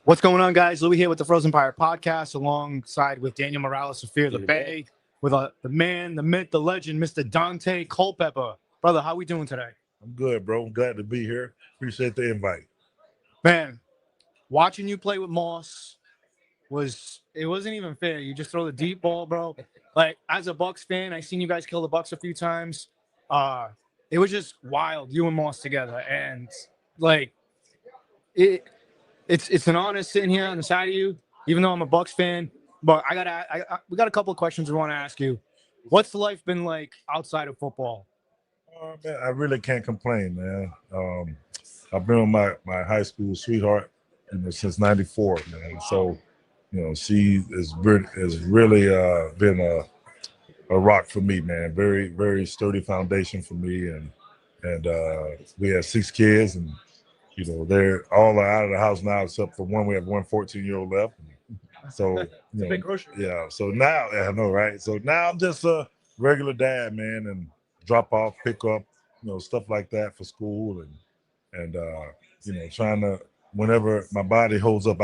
What's going on, guys? Louie here with the Frozen Pirate Podcast, alongside with Daniel Morales of Fear the Bay, with the man, the myth, the legend, Mr. Daunte Culpepper. Brother, how we doing today? I'm good, bro. I'm glad to be here. Appreciate the invite. Man, watching you play with Moss wasn't even fair. You just throw the deep ball, bro. Like, as a Bucks fan, I seen you guys kill the Bucks a few times. It was just wild, you and Moss together, and like it's an honor sitting here on the side of you, even though I'm a Bucks fan. But we got a couple of questions we want to ask you. What's life been like outside of football? Man, I really can't complain, man. I've been with my high school sweetheart, since '94, man. So, she has really been a rock for me, man. Very, very sturdy foundation for me, and we have 6 kids, and they're all out of the house now except for one. We have one 14-year-old left. So, Big grocery. yeah. So now, I know, right? So now I'm just a regular dad, man, and drop off, pick up, stuff like that for school, and trying to, whenever my body holds up,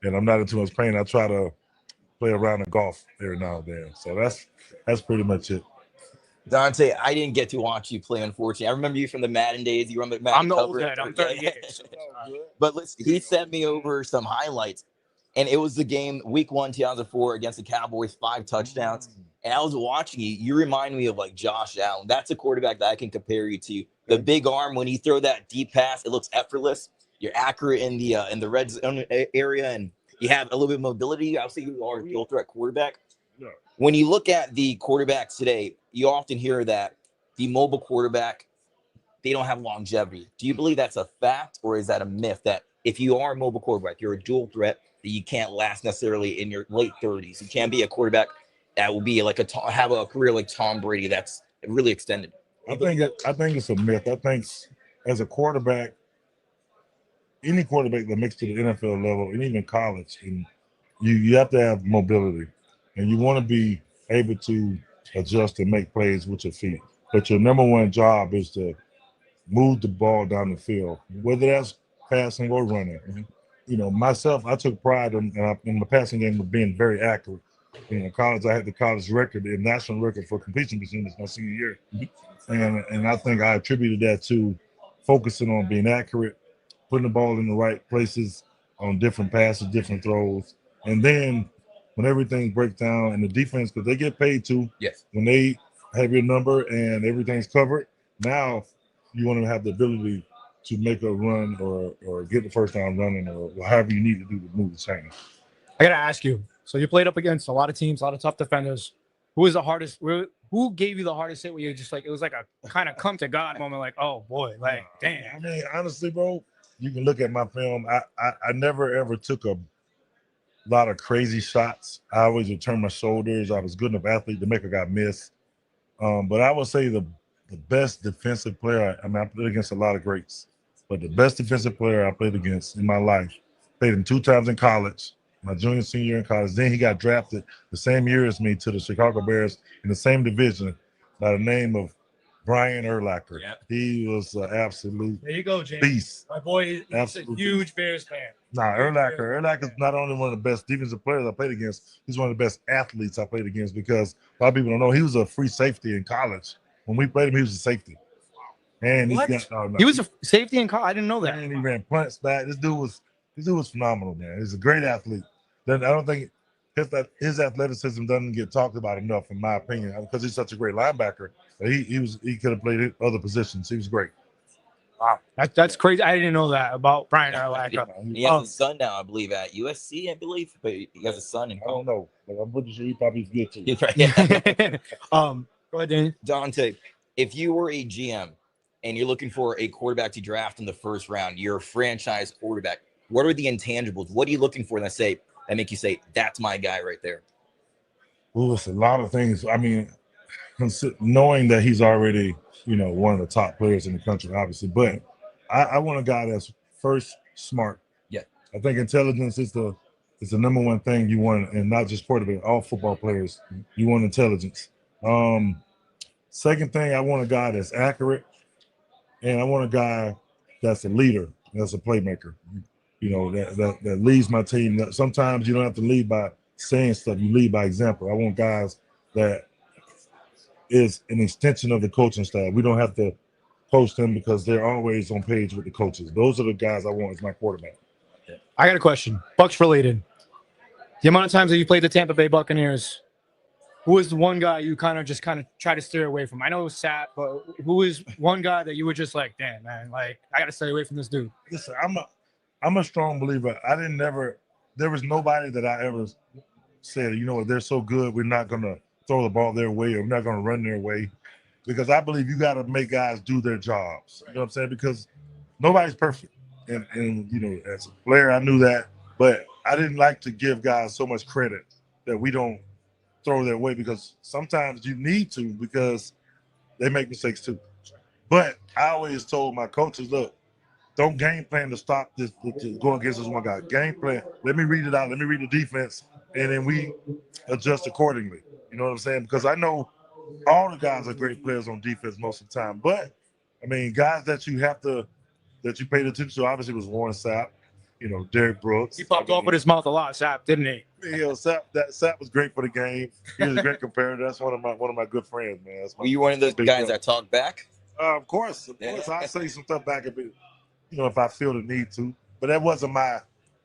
and I'm not in too much pain, I try to play around the golf every now and then. So that's pretty much it. Daunte, I didn't get to watch you play, unfortunately. I remember you from the Madden days. You remember Madden? I'm the old head. I'm 38. But he sent me over some highlights, and it was the game Week 1, 2004 against the Cowboys, 5 touchdowns. And I was watching you. You remind me of like Josh Allen. That's a quarterback that I can compare you to. The big arm, when you throw that deep pass, it looks effortless. You're accurate in the red zone area, and you have a little bit of mobility. Obviously, you are a dual threat quarterback. Yeah. When you look at the quarterbacks today, you often hear that the mobile quarterback, they don't have longevity. Do you believe that's a fact, or is that a myth that if you are a mobile quarterback, you're a dual threat, that you can't last necessarily in your late 30s? You can't be a quarterback that will be like have a career like Tom Brady that's really extended. I think it's a myth. I think as a quarterback, any quarterback that makes to the NFL level and even college, and you have to have mobility, and you want to be able to adjust and make plays with your feet. But your number one job is to move the ball down the field, whether that's passing or running. Myself, I took pride in the passing game of being very accurate. In college, I had the college record, the national record for completion percentage my senior year. And I think I attributed that to focusing on being accurate, putting the ball in the right places on different passes, different throws. And then when everything breaks down and the defense, because they get paid too, yes, when they have your number and everything's covered, now you want to have the ability to make a run or get the first down running or however you need to do to move the chain. I got to ask you. So you played up against a lot of teams, a lot of tough defenders. Who was the hardest? Who gave you the hardest hit where you just like, it was like a kind of come to God moment, like, oh boy, like, damn. I mean, honestly, bro, you can look at my film. I never ever took a lot of crazy shots. I always would turn my shoulders. I was good enough athlete to make a guy miss. But I would say the best defensive player, I played against a lot of greats, but the best defensive player I played against in my life, played him 2 times in college, my junior, senior year in college. Then he got drafted the same year as me to the Chicago Bears in the same division by the name of Brian Urlacher. Yeah. He was an absolute There you go, James. beast. My boy, he's a huge Bears fan. Urlacher's not only one of the best defensive players I played against, he's one of the best athletes I played against, because a lot of people don't know he was a free safety in college. When we played him, he was a safety. And he was a safety in college? I didn't know that. And he ran punts back. This dude was phenomenal, man. He's a great athlete. I don't think his athleticism doesn't get talked about enough, in my opinion, because he's such a great linebacker. He could have played other positions. He was great. Wow, that's crazy. I didn't know that about Brian Urlacher. He has a son now, I believe, at USC, I believe, but he has a son. I don't know, but I'm pretty sure he probably is good too. Go ahead, Danny. Daunte, if you were a GM and you're looking for a quarterback to draft in the first round, you're a franchise quarterback, what are the intangibles? What are you looking for that make you say, that's my guy right there? Well, it's a lot of things. I mean, knowing that he's already, one of the top players in the country, obviously, but I want a guy that's first smart. Yeah. I think intelligence is the number one thing you want, and not just quarterback, all football players. You want intelligence. Second thing, I want a guy that's accurate, and I want a guy that's a leader, that's a playmaker. you know, that leads my team. Sometimes you don't have to lead by saying stuff. You lead by example. I want guys that is an extension of the coaching staff. We don't have to post them because they're always on page with the coaches. Those are the guys I want as my quarterback. I got a question. Bucks related. The amount of times that you played the Tampa Bay Buccaneers, who was the one guy you kind of try to steer away from? I know it was Sapp, but who is one guy that you were just like, damn, man, like I got to stay away from this dude? Listen, I'm a strong believer. There was nobody that I ever said, you know what, they're so good, we're not going to throw the ball their way or we're not going to run their way. Because I believe you got to make guys do their jobs. You know what I'm saying? Because nobody's perfect. And you know, as a player, I knew that. But I didn't like to give guys so much credit that we don't throw their way, because sometimes you need to, because they make mistakes too. But I always told my coaches, look, don't game plan to stop this, to go against this one guy. Game plan, let me read it out, let me read the defense, and then we adjust accordingly. You know what I'm saying? Because I know all the guys are great players on defense most of the time. But, I mean, guys that you paid attention to, obviously, was Warren Sapp, you know, Derrick Brooks. He popped off with his mouth a lot, Sapp, didn't he? You know, Sapp was great for the game. He was a great comparator. That's one of my good friends, man. Were you one of those guys that talked back? Of course. I say some stuff back if I feel the need to. But that wasn't my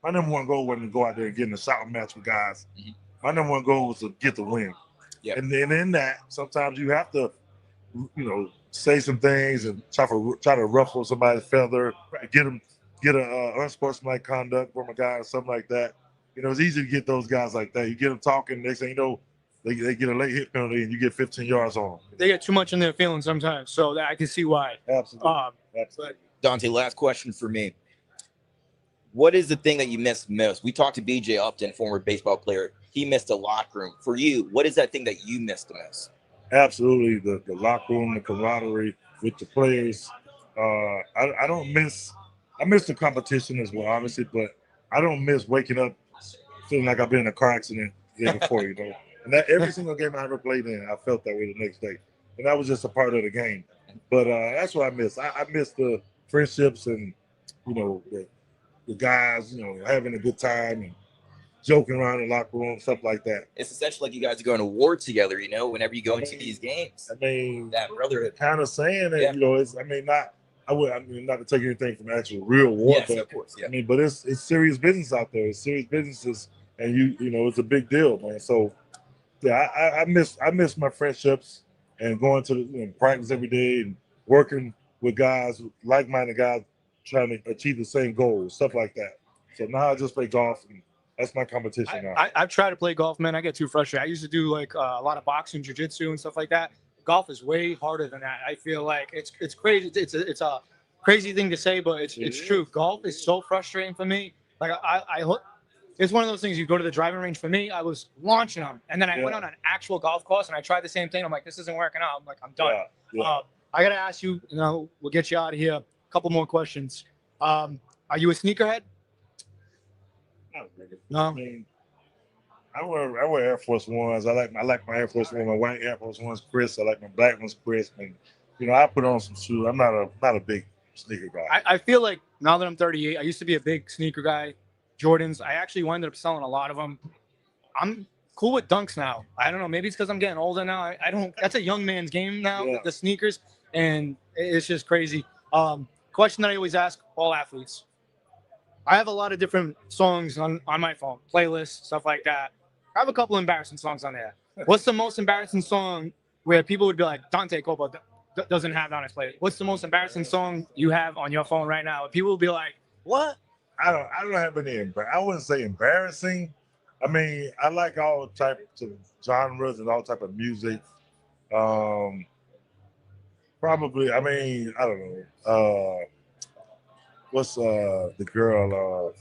number one goal. Wasn't to go out there and get in a shouting match with guys. Mm-hmm. My number one goal was to get the win. Yep. And then in that, sometimes you have to, you know, say some things and try to ruffle somebody's feather, get a unsportsmanlike conduct from a guy or something like that. You know, it's easy to get those guys like that. You get them talking, next thing you know, they get a late hit penalty and you get 15 yards on them. They get too much in their feelings sometimes, so I can see why. Absolutely. Absolutely. Daunte, last question for me. What is the thing that you missed most? We talked to BJ Upton, former baseball player. He missed the locker room. For you, what is that thing that you missed the most? Absolutely, the locker room, the camaraderie with the players. I don't miss. I miss the competition as well, obviously, but I don't miss waking up feeling like I've been in a car accident the day before, you know. And that every single game I ever played in, I felt that way the next day, and that was just a part of the game. But that's what I miss. I miss the friendships and, you know, the guys, you know, having a good time and joking around in the locker room, stuff like that. It's essentially like you guys are going to war together, you know, whenever you go into these games. I mean, that brotherhood. Kind of saying that, you know, not to take anything from actual real war, yes, but of course, yeah. I mean, but it's serious business out there. It's serious businesses, and you know, it's a big deal, man. So yeah, I miss my friendships and going to practice every day and working with guys, like-minded guys, trying to achieve the same goals, stuff like that. So now I just play golf, and that's my competition now. I've tried to play golf, man. I get too frustrated. I used to do like a lot of boxing, jiu-jitsu, and stuff like that. Golf is way harder than that. I feel like it's crazy. It's a crazy thing to say, but it's true. Golf is so frustrating for me. Like it's one of those things. You go to the driving range. For me, I was launching them, and then I went on an actual golf course and I tried the same thing. I'm like, this isn't working out. I'm like, I'm done. I gotta ask you. You know, we'll get you out of here. A couple more questions. Are you a sneakerhead? No. I mean, I wear Air Force Ones. I like my Air Force One, my white Air Force Ones crisp. I like my black ones crisp, and you know, I put on some shoes. I'm not a big sneaker guy. I feel like now that I'm 38, I used to be a big sneaker guy. Jordans. I actually wound up selling a lot of them. I'm cool with Dunks now. I don't know. Maybe it's because I'm getting older now. I don't. That's a young man's game now. Yeah. The sneakers, and it's just crazy. Question that I always ask all athletes. I have a lot of different songs on my phone, playlists, stuff like that. I have a couple embarrassing songs on there. What's the most embarrassing song where people would be like, Daunte Culpepper doesn't have that on his playlist? What's the most embarrassing song you have on your phone right now? People will be like, what? I don't have any. I wouldn't say embarrassing. I mean, I like all types of genres and all type of music. Probably, I mean, I don't know. What's the girl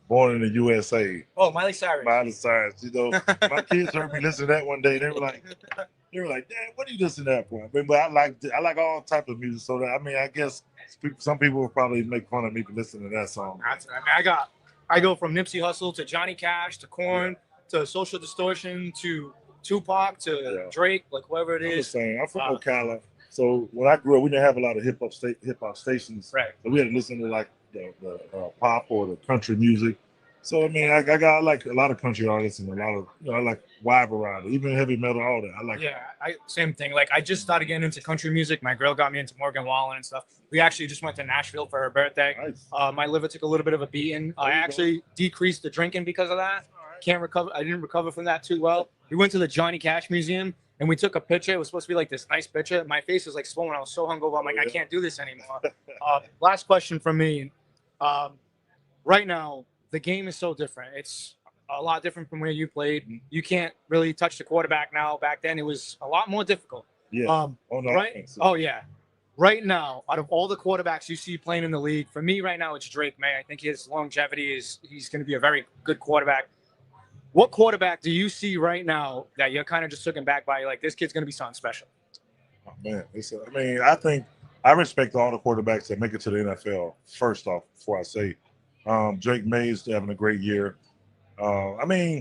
born in the USA? Oh, Miley Cyrus. Miley Cyrus. You know, my kids heard me listen to that one day. They were like, Dad, what are you listening to that for? I mean, but I like all types of music. So that, I mean, I guess some people will probably make fun of me for listening to that song. I go from Nipsey Hussle to Johnny Cash to Korn to Social Distortion to Tupac to Drake, like whoever it is. I'm from Ocala. So when I grew up, we didn't have a lot of hip hop stations. Right. So we had to listen to like pop or the country music. So I mean, I like a lot of country artists and a lot of I like wide variety, even heavy metal, all that. I like. Yeah, same thing. Like I just started getting into country music. My girl got me into Morgan Wallen and stuff. We actually just went to Nashville for her birthday. Nice. My liver took a little bit of a beating. I actually decreased the drinking because of that. Can't recover. I didn't recover from that too well. We went to the Johnny Cash Museum and we took a picture. It was supposed to be like this nice picture. My face was like swollen. I was so hungover. I'm like, I can't do this anymore. Last question from me. Right now, the game is so different. It's a lot different from where you played. You can't really touch the quarterback now. Back then, it was a lot more difficult. Yeah. Right. Oh yeah. Right now, out of all the quarterbacks you see playing in the league, for me right now, it's Drake Maye. I think his longevity he's going to be a very good quarterback. What quarterback do you see right now that you're kind of just looking back by, like, this kid's going to be something special? Oh, man, I think I respect all the quarterbacks that make it to the NFL. First off, before I say, Drake Maye is having a great year. I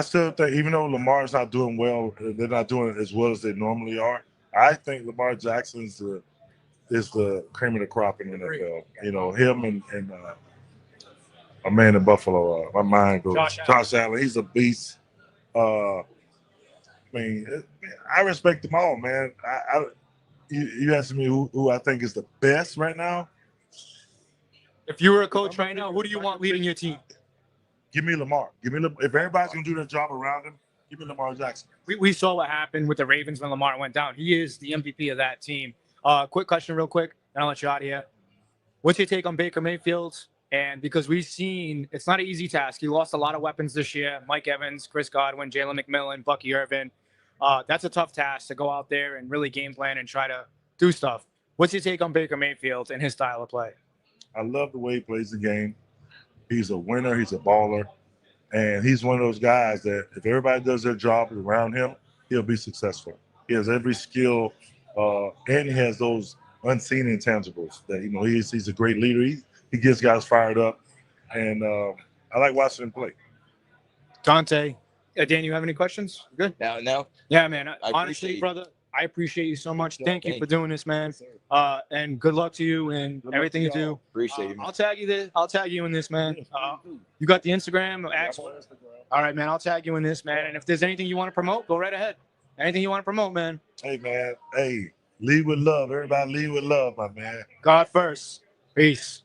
still think, even though Lamar's not doing well, they're not doing it as well as they normally are. I think Lamar Jackson is the cream of the crop in the NFL. You know, him and a man in Buffalo. My mind goes Josh Allen. He's a beast. I respect them all, man. You asking me who I think is the best right now? If you were a coach right now, who do you want leading your team? Give me Lamar. If everybody's gonna do their job around him, give me Lamar Jackson. We saw what happened with the Ravens when Lamar went down. He is the MVP of that team. Quick question, real quick, and I'll let you out of here. What's your take on Baker Mayfield? And because we've seen, it's not an easy task. He lost a lot of weapons this year. Mike Evans, Chris Godwin, Jalen McMillan, Bucky Irvin. That's a tough task to go out there and really game plan and try to do stuff. What's your take on Baker Mayfield and his style of play? I love the way he plays the game. He's a winner. He's a baller. And he's one of those guys that if everybody does their job around him, he'll be successful. He has every skill, and he has those unseen intangibles that, you know, he's a great leader. He gets guys fired up. And I like watching him play. Daunte, Dan, you have any questions? Good. No. Yeah, man. Honestly, brother, I appreciate you so much. Thank you for doing this, man. And good luck to you and everything you do. Appreciate it. I'll tag you in this, man. You got the Instagram? All right, man. I'll tag you in this, man. And if there's anything you want to promote, go right ahead. Anything you want to promote, man. Hey, man. Hey, lead with love. Everybody lead with love, my man. God first. Peace.